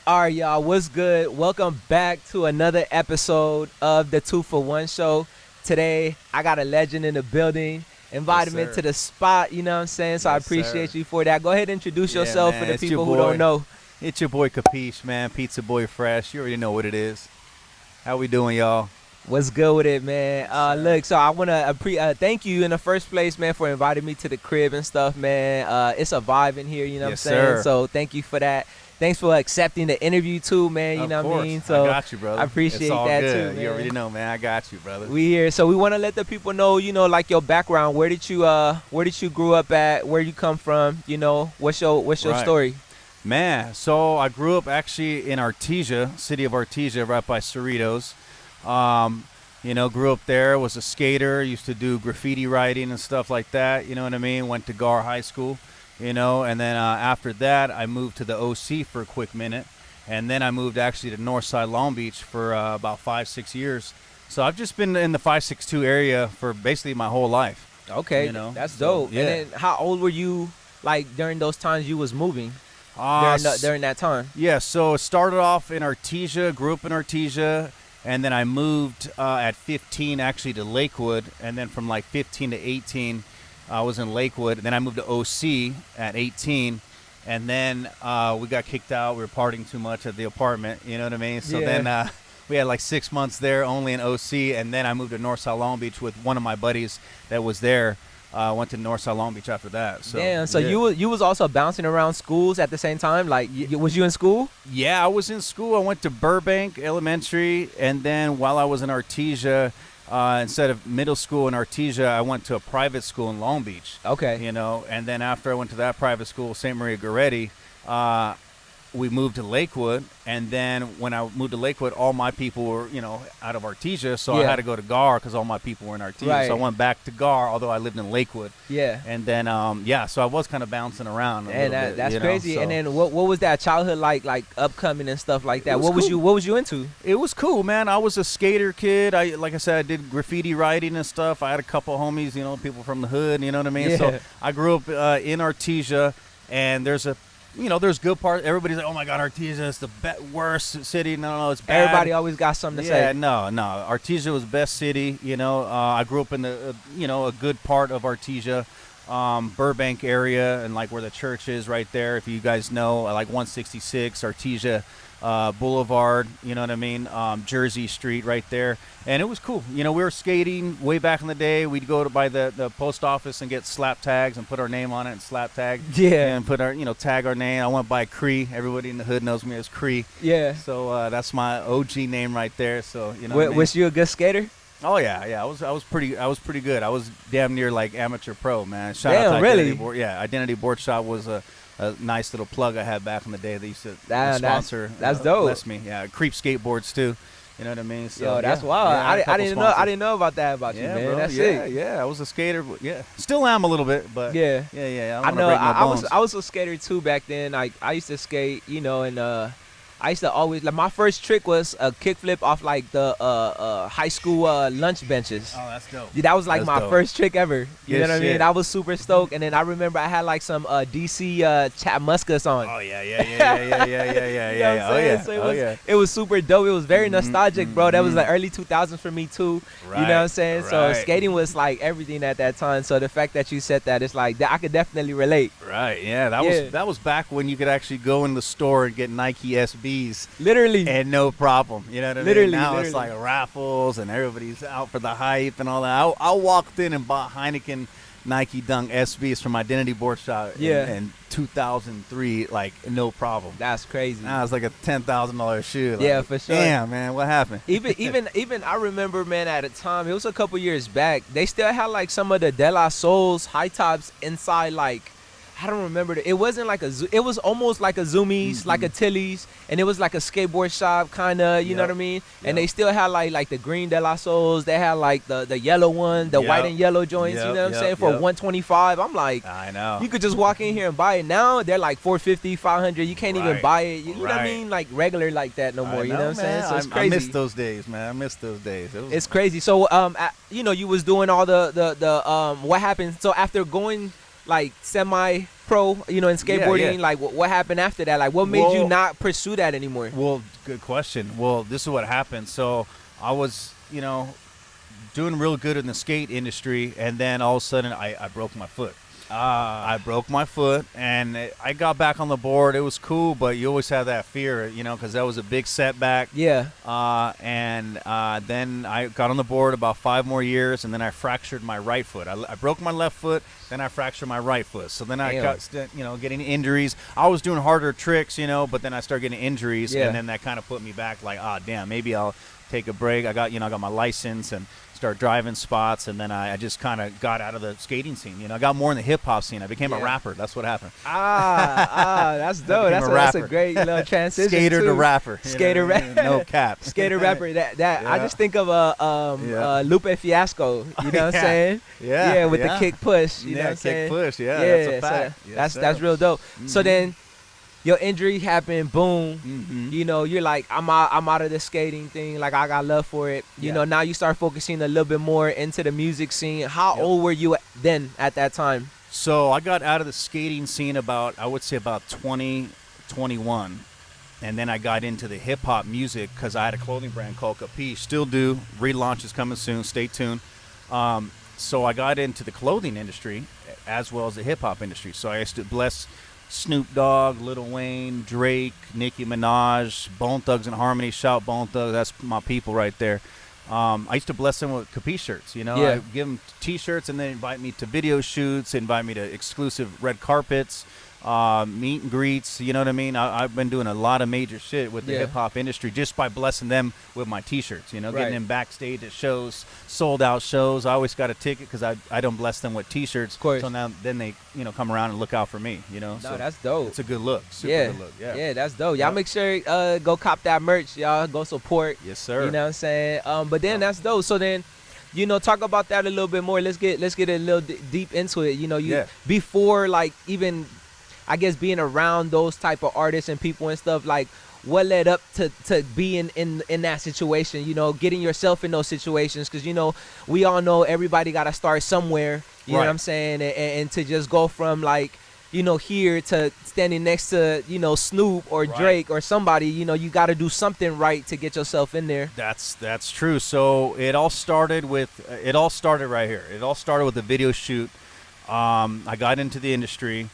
All right, y'all, what's good? Welcome back to another episode of the 2 for 1 show. Today, I got a legend in the building. Yes, Invited me to sir. the spot, you know what I'm saying? So I Yes, sir. appreciate you for that. Go ahead and introduce Yeah, yourself for man. the It's your people who don't boy. know. It's your boy Capiche, man. Pizza Boy Fresh. You already know what it is. How we doing, y'all? What's good with it, man? Yes, sir. Look, so I want to thank you in the first place, man, for inviting me to the crib and stuff, man. It's a vibe in here, you know Yes, what I'm saying? sir. So thank you for that. Thanks for accepting the interview too, man, you Of know what I course. mean? So I got you, brother. I appreciate it's all that good. too, man. You already know, man. I got you, brother. We here, so we want to let the people know, like your background. Where did you grew up at? Where you come from? What's your Right. story? Man, so I grew up actually in Artesia, city of Artesia, right by Cerritos. Grew up there, was a skater, used to do graffiti writing and stuff like that, you know what I mean? Went to Gar High School, and then after that, I moved to the OC for a quick minute. And then I moved actually to Northside Long Beach for about 5-6 years. So I've just been in the 562 area for basically my whole life. Okay, that's dope. Yeah. And then how old were you, like, during those times you was moving? During that time? Yeah, so it started off in Artesia, grew up in Artesia, and then I moved at 15 actually to Lakewood, and then from like 15 to 18, I was in Lakewood. And then I moved to OC at 18, and then we got kicked out. We were partying too much at the apartment, you know what I mean? So Yeah. then we had like 6 months there only in OC, and then I moved to Northside Long Beach with one of my buddies that was there. Went to Northside Long Beach after that. So, Damn, so yeah. you was also bouncing around schools at the same time? Like, was you in school? Yeah, I was in school. I went to Burbank Elementary, and then while I was in Artesia, instead of middle school in Artesia, I went to a private school in Long Beach. Okay. And then after I went to that private school, St. Maria Goretti, we moved to Lakewood. And then when I moved to Lakewood, all my people were, out of Artesia, so I Yeah. had to go to Gar because all my people were in Artesia. Right. So I went back to Gar, although I lived in Lakewood. Yeah. And then, so I was kind of bouncing around a And little bit. that's crazy. so. And then what was that childhood like upcoming and stuff like that? It was What was cool. what was you into? It was cool, man. I was a skater kid. Like I said, I did graffiti writing and stuff. I had a couple homies, people from the hood, you know what I mean? Yeah. So I grew up in Artesia, and there's there's good parts. Everybody's like, oh my God, Artesia is the worst city. No, it's bad. Everybody always got something to Yeah, say. no. Artesia was the best city, I grew up in the, a good part of Artesia, Burbank area, and like where the church is right there. If you guys know, like 166 Artesia Boulevard, you know what I mean? Jersey Street right there. And it was cool. We were skating way back in the day. We'd go to by the post office and get slap tags and put our name on it and slap tag. Yeah. And put our, tag our name. I went by Cree. Everybody in the hood knows me as Cree. Yeah. So that's my OG name right there. So, what I mean? Was you a good skater? Oh yeah. I was pretty good. I was damn near like amateur pro, man. Shout Damn, out to really? Identity Board. Yeah, Identity Board Shop was a nice little plug I had back in the day. They used to That's- sponsor. that's dope. Bless me. Yeah, Creep skateboards too. You know what I mean? So, Yo, that's yeah. wild. Yeah, had a I couple didn't know. I sponsors. didn't know about that about you, Yeah, man. bro. That's yeah, sick. yeah. I was a skater. But yeah, still am a little bit, but Yeah. yeah. I don't know. wanna break no I was bones. I was a skater too back then. Like, I used to skate, and I used to always, like, my first trick was a kickflip off like the high school lunch benches. Oh, that's dope. Yeah, that was like That's my dope. first trick ever. You Good know what I mean? shit. I was super stoked, and then I remember I had like some DC Chat Muskas on. Oh yeah. You know what I'm Oh saying? yeah. So Oh yeah. it was super dope. It was very nostalgic, bro. That was mhm. the early 2000s for me too. You know what I'm Right, saying? So right. skating was like everything at that time. So the fact that you said that, it's like that I could definitely relate. Right. Yeah. That was back when you could actually go in the store and get Nike SBs. Literally. And no problem, you know what I Literally, mean? Now it's like raffles and everybody's out for the hype and all that. I walked in and bought Heineken Nike Dunk SBs from Identity Board Shop in 2003, like no problem. That's crazy. Now it's like a $10,000 shoe. Like, Yeah, for sure. Damn, man, what happened? even I remember, man, at a time, it was a couple years back, they still had like some of the De La Soul's high tops inside, like, I don't remember. It wasn't like it was almost like a Zoomies, like a Tilly's, and it was like a skateboard shop, kind of, you know what I mean? And they still had like the green De La Souls. They had like the yellow one, the white and yellow joints, you know what I'm saying? For $125, I'm like, I know. you could just walk in here and buy it. Now they're like $450, $500. You can't even Right. buy it. You know what I Right. mean? Like regular like that no more. I You know know, what I'm saying? man. So it's I crazy. miss those days, man. I miss those days. It was, It's crazy. So you know, you was doing all the what happened? So after going like semi pro, you know, in skateboarding? yeah. Like, what happened after that? Like, what made you not pursue that anymore? Well, good question. Well, this is what happened. So I was, you know, doing real good in the skate industry, and then all of a sudden I broke my foot. I broke my foot, and I got back on the board. It was cool, but you always have that fear, you know, because that was a big setback. Yeah. And then I got on the board about 5 more years, and then I fractured my right foot. I broke my left foot, then I fractured my right foot. So then I got, you know, getting injuries. I was doing harder tricks, you know, but then I started getting injuries, and then that kind of put me back like, damn, maybe I'll take a break. I got my license and start driving spots, and then I just kind of got out of the skating scene. You know, I got more in the hip hop scene. I became a rapper. That's what happened. That's dope. That's a great little transition. Skater too. to rapper. Skater rapper. No cap. Skater rapper. That I just think of Lupe Fiasco. You know what I'm saying? Yeah. With the kick push. You know what I'm saying? Kick push. Yeah. That's a fact. So that's real dope. So then, your injury happened, boom. You know, you're like, I'm out of the skating thing. Like, I got love for it. You know, now you start focusing a little bit more into the music scene. How old were you then at that time? So I got out of the skating scene about 20, 21. And then I got into the hip hop music because I had a clothing brand called Kapeash. Still do. Relaunch is coming soon. Stay tuned. So I got into the clothing industry as well as the hip hop industry. So I used to bless Snoop Dogg, Lil Wayne, Drake, Nicki Minaj, Bone Thugs and Harmony. Shout Bone Thugs, that's my people right there. I used to bless them with Kapeash shirts, you know. I give them T-shirts, and then invite me to video shoots, invite me to exclusive red carpets, meet and greets, you know what I mean? I've been doing a lot of major shit with the hip-hop industry just by blessing them with my T-shirts, you know, getting them backstage at shows, sold-out shows. I always got a ticket because I don't bless them with T-shirts. Of course. So now then they, you know, come around and look out for me, you know. No, so that's dope. it's a good look. Super good look. Yeah, that's dope. Y'all make sure go cop that merch, y'all. Go support. Yes, sir. You know what I'm saying? But then that's dope. So then, you know, talk about that a little bit more. Let's get a little deep into it. You know, before, like, even I guess being around those type of artists and people and stuff, like, what led up to being in that situation, you know, getting yourself in those situations? Because, you know, we all know everybody got to start somewhere, you know what I'm saying? And to just go from, like, you know, here to standing next to, you know, Snoop or Drake or somebody, you know, you got to do something right to get yourself in there. That's true. So it all started right here. It all started with a video shoot. I got into the industry.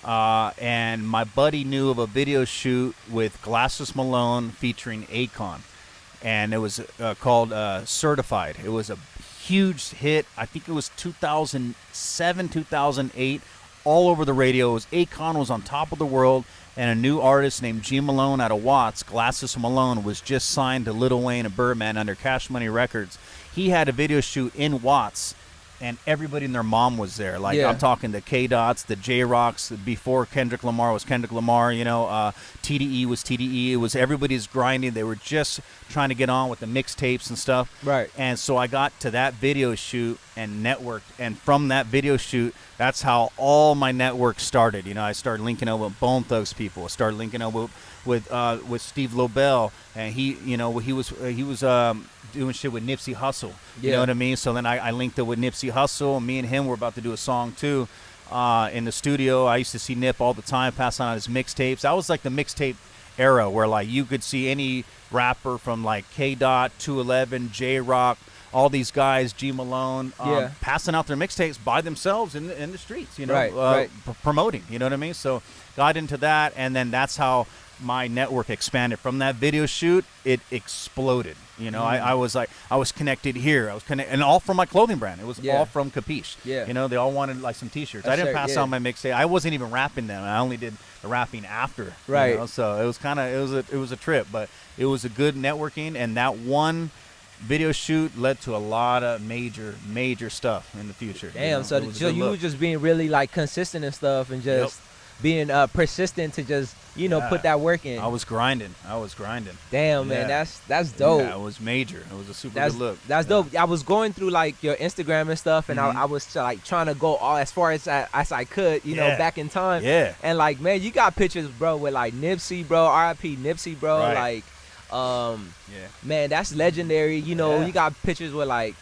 And my buddy knew of a video shoot with Glasses Malone featuring Akon, and it was called Certified. It was a huge hit. I think it was 2007, 2008, all over the radio. Akon was on top of the world, and a new artist named G Malone out of Watts, Glasses Malone, was just signed to Lil Wayne and Birdman under Cash Money Records. He had a video shoot in Watts, and everybody and their mom was there. Like, I'm talking the K-Dots, the J-Rocks, before Kendrick Lamar was Kendrick Lamar, you know, TDE was TDE. It was everybody's grinding. They were just trying to get on with the mixtapes and stuff. Right. And so I got to that video shoot and networked. And from that video shoot, that's how all my network started. You know, I started linking up with Bone Thugs people. I started linking up with Steve Lobel, and he was doing shit with Nipsey Hussle. You know what I mean? So then I linked up with Nipsey Hussle, and me and him were about to do a song too in the studio. I used to see Nip all the time, pass on his mixtapes. That was like the mixtape era where, like, you could see any rapper from, like, K-Dot, 211, J-Rock, all these guys, G Malone, passing out their mixtapes by themselves in the streets, you know, promoting, you know what I mean? So got into that, and then that's how my network expanded. From that video shoot, it exploded. You know, I was connected here. I was connected, and all from my clothing brand. It was all from Kapeash. Yeah. You know, they all wanted, like, some T-shirts. I didn't pass out my mixtape. I wasn't even rapping them. I only did the rapping after. Right. You know? So it was it was a trip, but it was a good networking, and that one video shoot led to a lot of major stuff in the future. Damn. You know? So you were just being really, like, consistent and stuff, and just being persistent to just, you know, put that work in. I was grinding. Damn, man, that's dope. Yeah, it was major. It was a super good look. That's dope. I was going through, like, your Instagram and stuff, and I was, like, trying to go all as far as I could, you know, back in time. Yeah. And, like, man, you got pictures, bro, with, like, Nipsey, bro, R.I.P. Nipsey, bro, like, Yeah. Man, that's legendary. You know, Yeah. you got pictures with like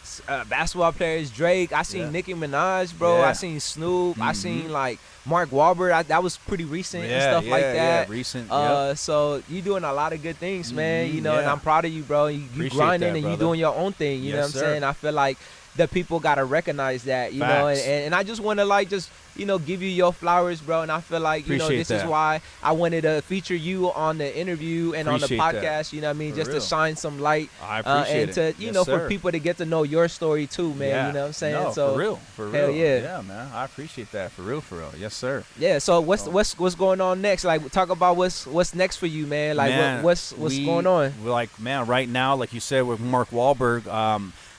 basketball players, Drake. I seen Yeah. Nicki Minaj, bro. Yeah. I seen Snoop. I Mhm. seen like Mark Wahlberg. That was pretty recent and stuff like that. Yeah, recent. So you doing a lot of good things, man. Mhm, You know, and yeah. I'm proud of you, bro. You Appreciate grinding that, and you brother. doing your own thing. You know what Yes, I'm sir. saying? I feel like the people gotta recognize that, you know, Facts. and I just want to like just give you your flowers, bro. And I feel like Appreciate this is that. why I wanted to feature you on the interview and on the Appreciate that. podcast. You know what I mean? For Just real. to shine some light. I appreciate and it. to Yes, for sir. people to get to know your story too, man. Yeah. You know what I'm saying? No, So for real, for real. hell yeah. Yeah, man. I appreciate that. For real. Yes, sir. Yeah. So what's going on next? Like, talk about what's next for you, man. Like, Man, what's going on? We're like, man, right now, like you said with Mark Wahlberg,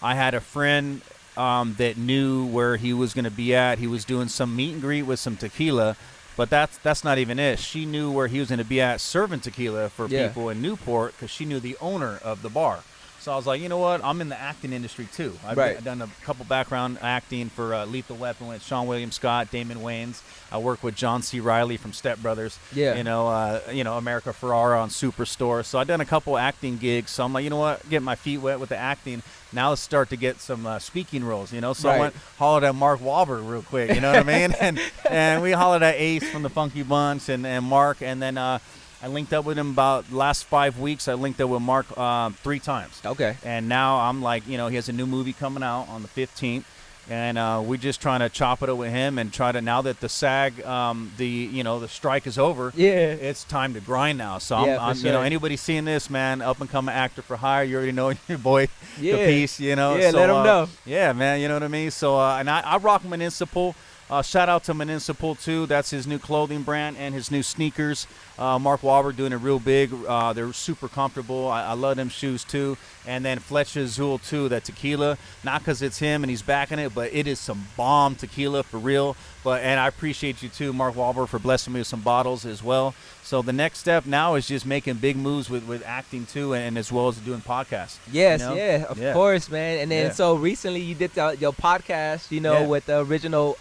I had a friend that knew where he was going to be at. He was doing some meet and greet with some tequila, but that's not even it. She knew where he was going to be at serving tequila for people in Newport because she knew the owner of the bar. So I was like, you know what? I'm in the acting industry too. I've done a couple background acting for Lethal Weapon with Sean William Scott, Damon Wayans. I work with John C. Reilly from Step Brothers. Yeah. You know, America Ferrara on Superstore. So I've done a couple acting gigs. So I'm like, you know what? Get my feet wet with the acting. Now let's start to get some speaking roles, you know. So I went hollered at Mark Wahlberg real quick, you know what I mean? And we hollered at Ace from the Funky Bunch and Mark, and then I linked up with him about the last 5 weeks. I linked up with Mark 3 times. Okay. And now I'm like, you know, he has a new movie coming out on the 15th. And we're just trying to chop it up with him and try to, now that the SAG, the strike is over, it's time to grind now. So I'm sure. you know, anybody seeing this, man, up and coming actor for hire, you already know your boy, Yeah. Kapeash, you know. Yeah, so, let him know. Yeah, man, you know what I mean? So, and I rock Municipal. Shout out to Municipal too. That's his new clothing brand and his new sneakers. Mark Wahlberg doing it real big. They're super comfortable. I love them shoes too. And then Fletcher Azul too, that tequila. Not because it's him and he's backing it, but it is some bomb tequila for real. And I appreciate you too, Mark Wahlberg, for blessing me with some bottles as well. So the next step now is just making big moves with acting too, and as well as doing podcasts. Yes, you know? yeah, of course, man. And then so recently you did your podcast, you know, with the original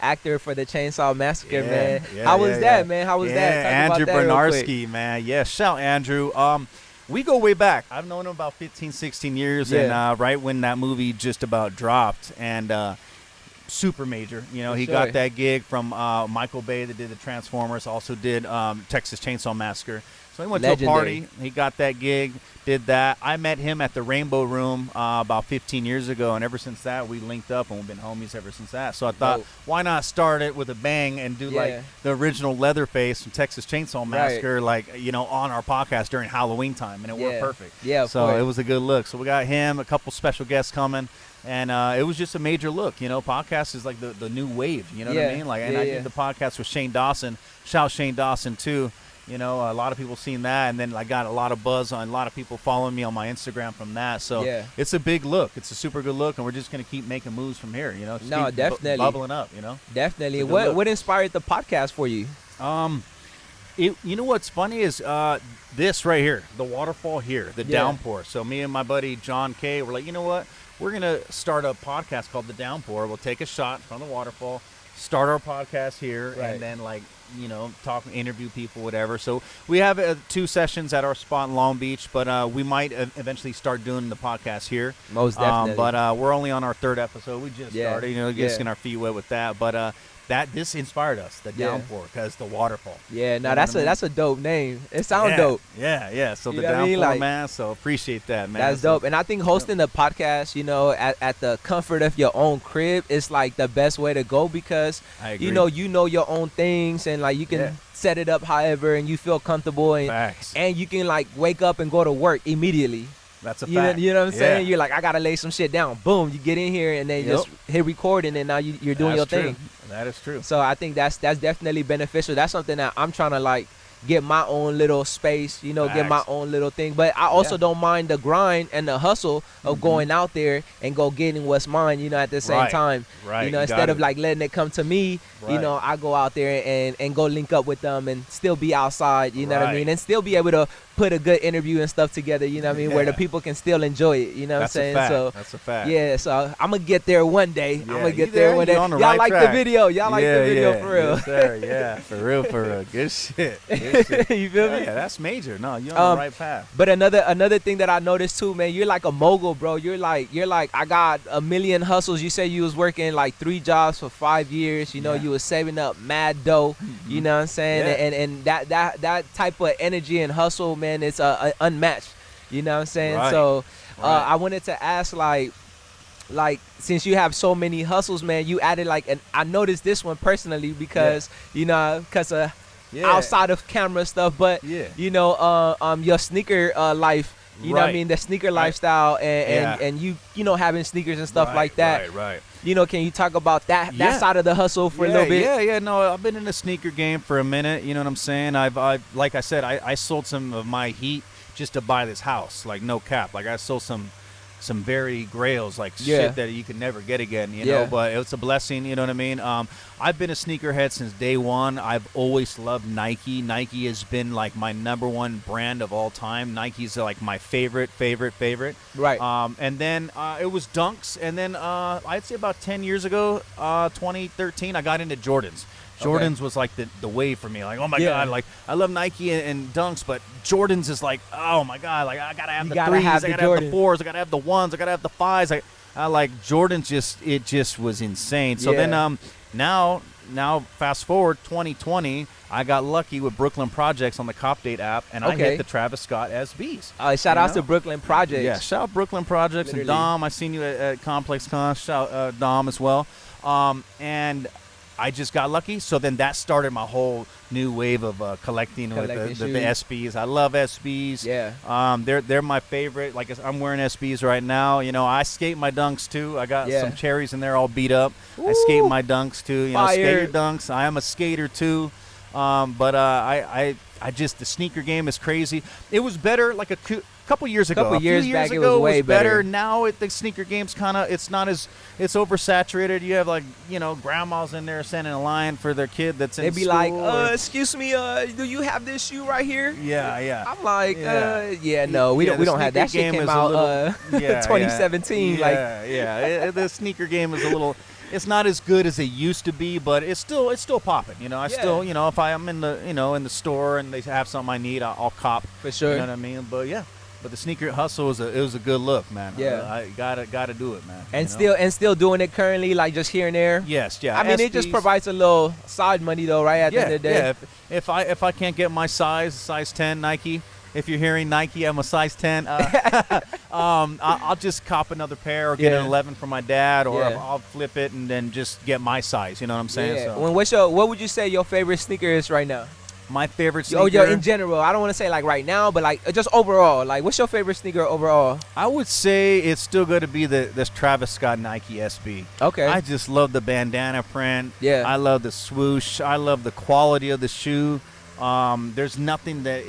actor for the Chainsaw Massacre, man. How was that, man? How was that? Talk Andrew about that real quick. Bernarski, man. Yeah, shout Andrew. We go way back. I've known him about 15, 16 years, and right when that movie just about dropped, and super major. You know, he got that gig from Michael Bay that did the Transformers, also did Texas Chainsaw Massacre. So he went to a party. He got that gig, did that. I met him at the Rainbow Room about 15 years ago, and ever since that, we linked up, and we've been homies ever since that. So I thought, why not start it with a bang and do like the original Leatherface from Texas Chainsaw Massacre, like, you know, on our podcast during Halloween time, and it worked perfect. Yeah, so it was a good look. So we got him, a couple special guests coming. And it was just a major look, you know. Podcast is like the new wave, you know what I mean? Like, and I did the podcast with Shane Dawson. Shout Shane Dawson too. You know, a lot of people seen that, and then I got a lot of buzz on a lot of people following me on my Instagram from that. So it's a big look. It's a super good look, and we're just gonna keep making moves from here. You know, just keep definitely bubbling up. You know, definitely. What inspired the podcast for you? You know what's funny is this right here, the waterfall here, the downpour. So me and my buddy John K, we're like, you know what? We're going to start a podcast called The Downpour. We'll take a shot from the waterfall, start our podcast here, and then, like, you know, talk, interview people, whatever. So we have 2 sessions at our spot in Long Beach, but we might eventually start doing the podcast here. Most definitely. But we're only on our 3rd episode. We just started, you know, just getting our feet wet with that. But this inspired us, The Downpour, because the waterfall. Yeah, no, that's a dope name. It sounds dope. Yeah. So you The Downpour, man. So appreciate that, man. That's dope. And I think hosting the podcast, you know, at the comfort of your own crib is like the best way to go, because you know your own things, and like you can set it up however and you feel comfortable, and you can like wake up and go to work immediately. That's a fact. You know what I'm saying? You're like, I gotta lay some shit down. Boom, you get in here and then just hit record, and then now you're doing your thing. That is true. So I think that's definitely beneficial. That's something that I'm trying to like get my own little space, you know, get my own little thing. But I also don't mind the grind and the hustle of going out there and go getting what's mine, you know, at the same time. Right. You know, instead of like letting it come to me, you know, I go out there and go link up with them and still be outside, you know what I mean? And still be able to put a good interview and stuff together, you know what I mean, where the people can still enjoy it, you know what I'm saying? So that's a fact. yeah, so I'm gonna get there one day. I'm gonna get you there one day. you on the Y'all right like track. the video? Y'all like the video for real? Yes, sir. Yeah, for real, good shit. Good shit. You feel me? Yeah, that's major. No, you're on the right path. But another thing that I noticed too, man, you're like a mogul, bro. You're like I got a million hustles. You say you was working like 3 jobs for 5 years. You know, you was saving up mad dough. You know what I'm saying? Yeah. And that type of energy and hustle, man, it's unmatched. You know what I'm saying? Right. So Right. I wanted to ask, like since you have so many hustles, man, you added like, and I noticed this one personally because you know, because outside of camera stuff, but you know, your sneaker life. You know what I mean? The sneaker lifestyle and you know, having sneakers and stuff like that. Right. You know, can you talk about that side of the hustle for a little bit? Yeah. No, I've been in the sneaker game for a minute. You know what I'm saying? I've like I said, I sold some of my heat just to buy this house. Like, no cap. Like, I sold some very grails, like shit that you can never get again, you know, but it's a blessing, you know what I mean? I've been a sneakerhead since day one. I've always loved Nike. Nike has been like my #1 brand of all time. Nike's like my favorite. Right. And then it was Dunks, and then I'd say about 10 years ago, 2013, I got into Jordans. Jordans was like the wave for me. Like, oh my God, like I love Nike and Dunks, but Jordans is like, oh my God, like I gotta have the 3s, I gotta have the 4s, I gotta have the 1s, I gotta have the 5s. I like Jordans. It just was insane. So then now fast forward 2020, I got lucky with Brooklyn Projects on the Cop Date app, and I hit the Travis Scott SBs. Shout outs to Brooklyn Projects. Yeah, shout out Brooklyn Projects. Literally. And Dom. I seen you at Complex Con. Shout Dom as well. And I just got lucky. So then that started my whole new wave of collecting with the SBs. I love SBs. Yeah. They're my favorite. Like, I'm wearing SBs right now. You know, I skate my Dunks too. I got some cherries in there all beat up. I skate my Dunks too. You know, skate your Dunks. I am a skater too. But I just, the sneaker game is crazy. It was better like a couple years ago. A few years back, ago, it was way better. Now the sneaker game's kind of, it's not as, it's oversaturated. You have like, you know, grandmas in there standing in line for their kid that's in They be school, like, excuse me, do you have this shoe right here? Yeah. I'm like, no, we don't have that. Shit came out 2017. The sneaker game is a little. It's not as good as it used to be, but it's still popping. You know, I still, you know, if I am in the, you know, in the store and they have something I need, I'll cop. For sure. You know what I mean? But but the sneaker hustle was a good look, man. Yeah. I gotta do it, man. And still doing it currently, like just here and there. Yes, yeah. I mean, it just provides a little side money though, right? At the end of the day. Yeah. If I can't get my size 10 Nike. If you're hearing Nike, I'm a size 10. I'll just cop another pair or get an 11 from my dad, or I'll flip it and then just get my size. You know what I'm saying? Yeah. So. What would you say your favorite sneaker is right now? My favorite sneaker? In general. I don't want to say like right now, but like just overall. Like, what's your favorite sneaker overall? I would say it's still going to be this Travis Scott Nike SB. Okay. I just love the bandana print. Yeah. I love the swoosh. I love the quality of the shoe. There's nothing that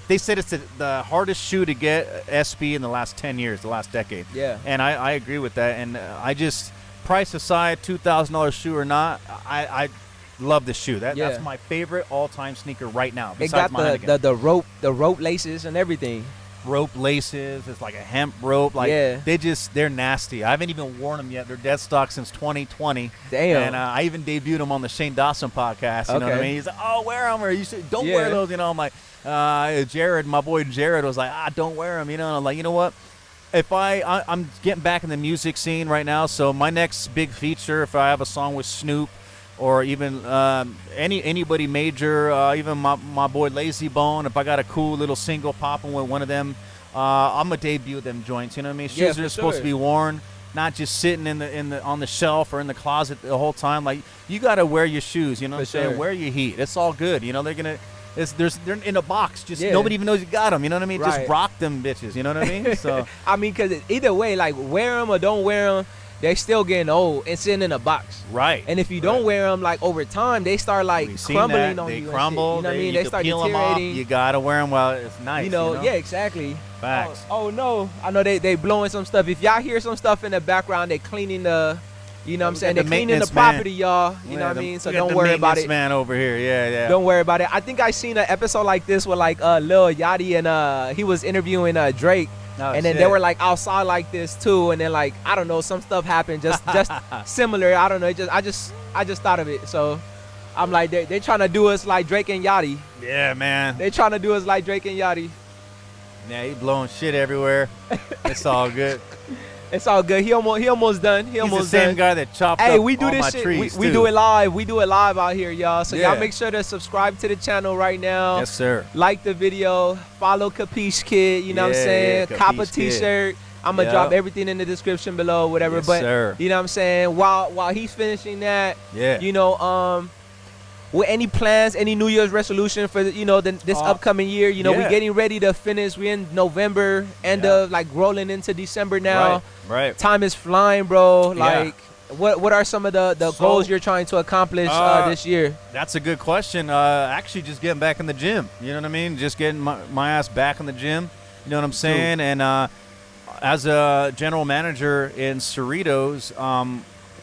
they said it's the hardest shoe to get SB in the last 10 years, the last decade. Yeah. And I agree with that. And I just, price aside, $2,000 shoe or not, I love this shoe. That's my favorite all-time sneaker right now. It got the rope laces and everything. Rope laces. It's like a hemp rope. Like they're nasty. I haven't even worn them yet. They're dead stock since 2020. Damn. And I even debuted them on the Shane Dawson podcast. You know what I mean? He's like, oh, wear them, or you should don't wear those. You know, I'm like, Jared, my boy Jared was like, don't wear them. You know, and I'm like, you know what? If I'm getting back in the music scene right now, so my next big feature, if I have a song with Snoop, or even anybody major, even my boy Lazy Bone, if I got a cool little single popping with one of them, I'm gonna debut them joints. You know what I mean? Shoes are supposed to be worn, not just sitting on the shelf or in the closet the whole time. Like, you gotta wear your shoes. You know what I'm saying? Wear your heat. It's all good. You know, they're in a box. Just nobody even knows you got them. You know what I mean? Right. Just rock them bitches. You know what I mean? So I mean, because either way, like, wear them or don't wear them, they still getting old and sitting in a box. Right. And if you don't wear them, like, over time, they start like crumbling on you. They crumble. You know what I mean? They start peel deteriorating. them off. You gotta wear them while it's nice. You know? Yeah, exactly. Facts. Oh no, I know they blowing some stuff. If y'all hear some stuff in the background, they cleaning the You know what I'm We saying? got They're the cleaning the maintenance man. property, y'all. You know Yeah, what I mean? So we got don't the worry about maintenance it. man over here. Yeah. Don't worry about it. I think I seen an episode like this with like Lil Yachty and he was interviewing Drake. Oh, and then shit. they were like outside like this too, and then like I don't know, some stuff happened just similar. I don't know. I just thought of it. So I'm like, they trying to do us like Drake and Yachty. Yeah, man. They trying to do us like Drake and Yachty. Yeah, he blowing shit everywhere. It's all good. It's all good. He almost done. He's the same guy that chopped up we do all this my shit. trees, We too. do it live. We do it live out here, y'all. So Yeah. y'all make sure to subscribe to the channel right now. Yes, sir. Like the video. Follow KapeashKid. You know what I'm Yeah, saying? yeah, Cop a KapeashKid. t-shirt. I'm gonna Yep. drop everything in the description below, whatever. Yes, but sir. you know what I'm saying? While he's finishing that, Yeah. you know, with any plans, any New Year's resolution for this upcoming year? You know, yeah. we're getting ready to finish. We're in November, end Yeah. of like rolling into December now. Right. Time is flying, bro. Yeah. Like, what are some of the So, goals you're trying to accomplish this year? That's a good question. Actually, just getting back in the gym. You know what I mean? Just getting my ass back in the gym. You know what I'm saying? And as a general manager in Cerritos,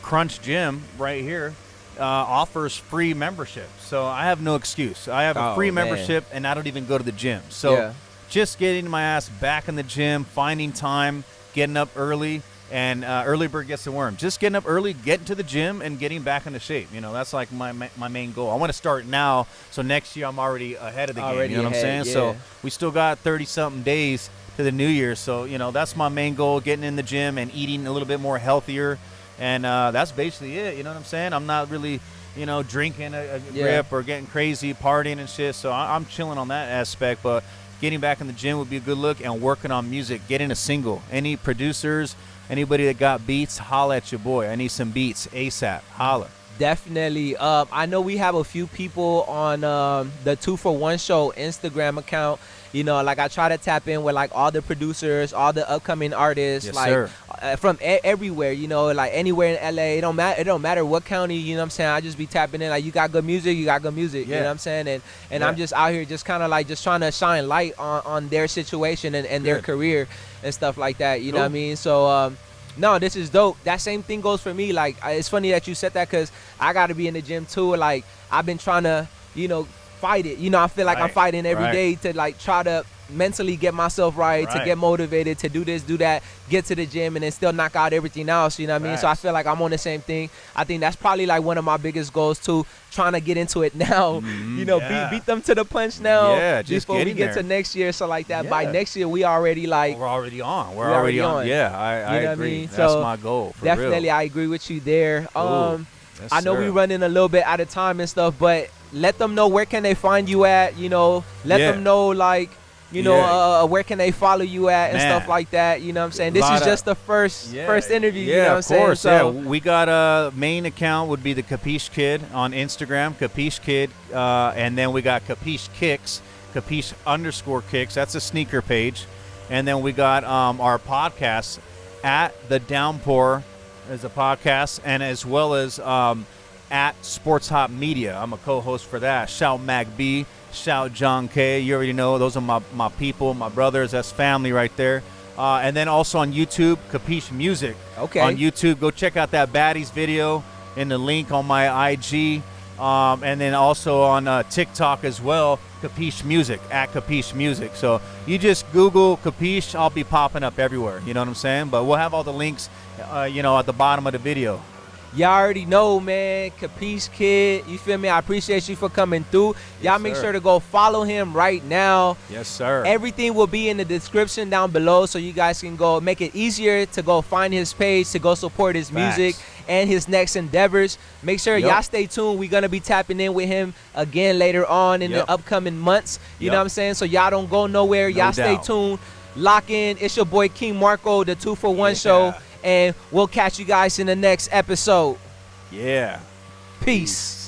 Crunch Gym right here offers free membership. So I have no excuse. I have a free man. membership, and I don't even go to the gym. So Yeah. just getting my ass back in the gym, finding time, getting up early, and early bird gets the worm. Just getting up early, getting to the gym, and getting back into shape. You know, that's like my main goal. I want to start now, so next year I'm already ahead of the game. You know what I'm saying? yeah. So we still got 30-something days to the new year. So, you know, that's my main goal, getting in the gym and eating a little bit more healthier. And that's basically it. You know what I'm saying? I'm not really, you know, drinking a grip or getting crazy, partying and shit. So I'm chilling on that aspect. But getting back in the gym would be a good look, and working on music, getting a single. Any producers, anybody that got beats, holla at your boy. I need some beats ASAP. Holla. Definitely. I know we have a few people on the 2-for-1 show Instagram account. You know, like I try to tap in with like all the producers, all the upcoming artists, Yes, like sir. From everywhere. You know, like anywhere in LA. It don't matter what county. You know what I'm saying? I just be tapping in. Like, you got good music, you got good music. Yeah. You know what I'm saying? And Yeah. I'm just out here, just kind of like just trying to shine light on their situation and their Good. career and stuff like that. You know Cool. what I mean? So no, this is dope. That same thing goes for me. Like, it's funny that you said that, because I got to be in the gym too. Like, I've been trying to, you know, fight it. You know, I feel like I'm Right, fighting every right. day to like try to mentally get myself right, to Right. get motivated, to do this, do that, get to the gym, and then still knock out everything else. You know what I mean? So I Facts. feel like I'm on the same thing. I think that's probably like one of my biggest goals too, trying to get into it now. You know, yeah. beat them to the punch now. Yeah, just before we getting get there. to next year. So like that, by Yeah. next year we already like. We're already on. We're We're already already on. on. Yeah, I You know what I agree. mean? That's So my goal. For Definitely, real. I agree with you there. Yes, I know sir. we running a little bit out of time and stuff, but let them know where can they find you at. You know, let Yeah. them know like, you know, Yeah. where can they follow you at and Man. stuff like that. You know what I'm saying? This Lot is of- just the first interview. Yeah, You know what I'm of saying? course. So Yeah, we got a main account would be the KapeashKid on Instagram, KapeashKid, and then we got Capish Kicks, Capish_Kicks. That's a sneaker page, and then we got our podcast at the Downpour as a podcast, and as well as at Sports Hop Media. I'm a co-host for that. Shout Mac B, shout John K. You already know those are my people, my brothers. That's family right there. And then also on YouTube, Capish Music. Okay. On YouTube, go check out that Baddies video in the link on my IG. And then also on TikTok as well, Capish Music, at Capish Music. So you just Google Capish, I'll be popping up everywhere. You know what I'm saying? But we'll have all the links, you know, at the bottom of the video. y'all already know, man. KapeashKid, you feel me? I appreciate you for coming through. Y'all make sir. sure to go follow him right now. Yes, sir. Everything will be in the description down below, so you guys can go make it easier to go find his page, to go support his music and his next endeavors. Make sure Yep. y'all stay tuned. We're going to be tapping in with him again later on in Yep. the upcoming months. You Yep. know what I'm saying? So y'all don't go nowhere. No Y'all stay doubt. tuned. Lock in. It's your boy King Marco, the 2-for-1 show, and we'll catch you guys in the next episode. Yeah. Peace.